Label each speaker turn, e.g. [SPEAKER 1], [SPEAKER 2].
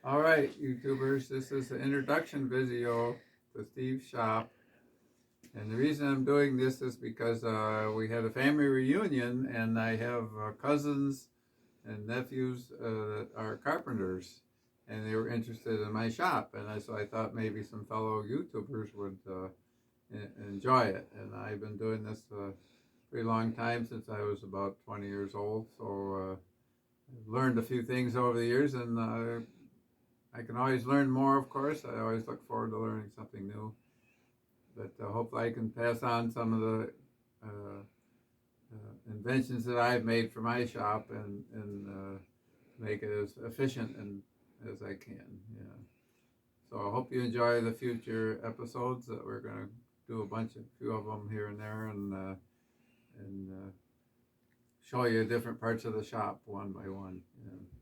[SPEAKER 1] All right, YouTubers, this is the introduction video to Steve's shop. And the reason I'm doing this is because we had a family reunion and I have cousins and nephews that are carpenters and they were interested in my shop. So I thought maybe some fellow YouTubers would enjoy it. And I've been doing this a pretty long time, since I was about 20 years old. So I've learned a few things over the years, and I can always learn more, of course. I always look forward to learning something new. But hopefully I can pass on some of the inventions that I've made for my shop, and make it as efficient as I can. Yeah. So I hope you enjoy the future episodes. That we're going to do few of them here and there, and show you different parts of the shop one by one. Yeah.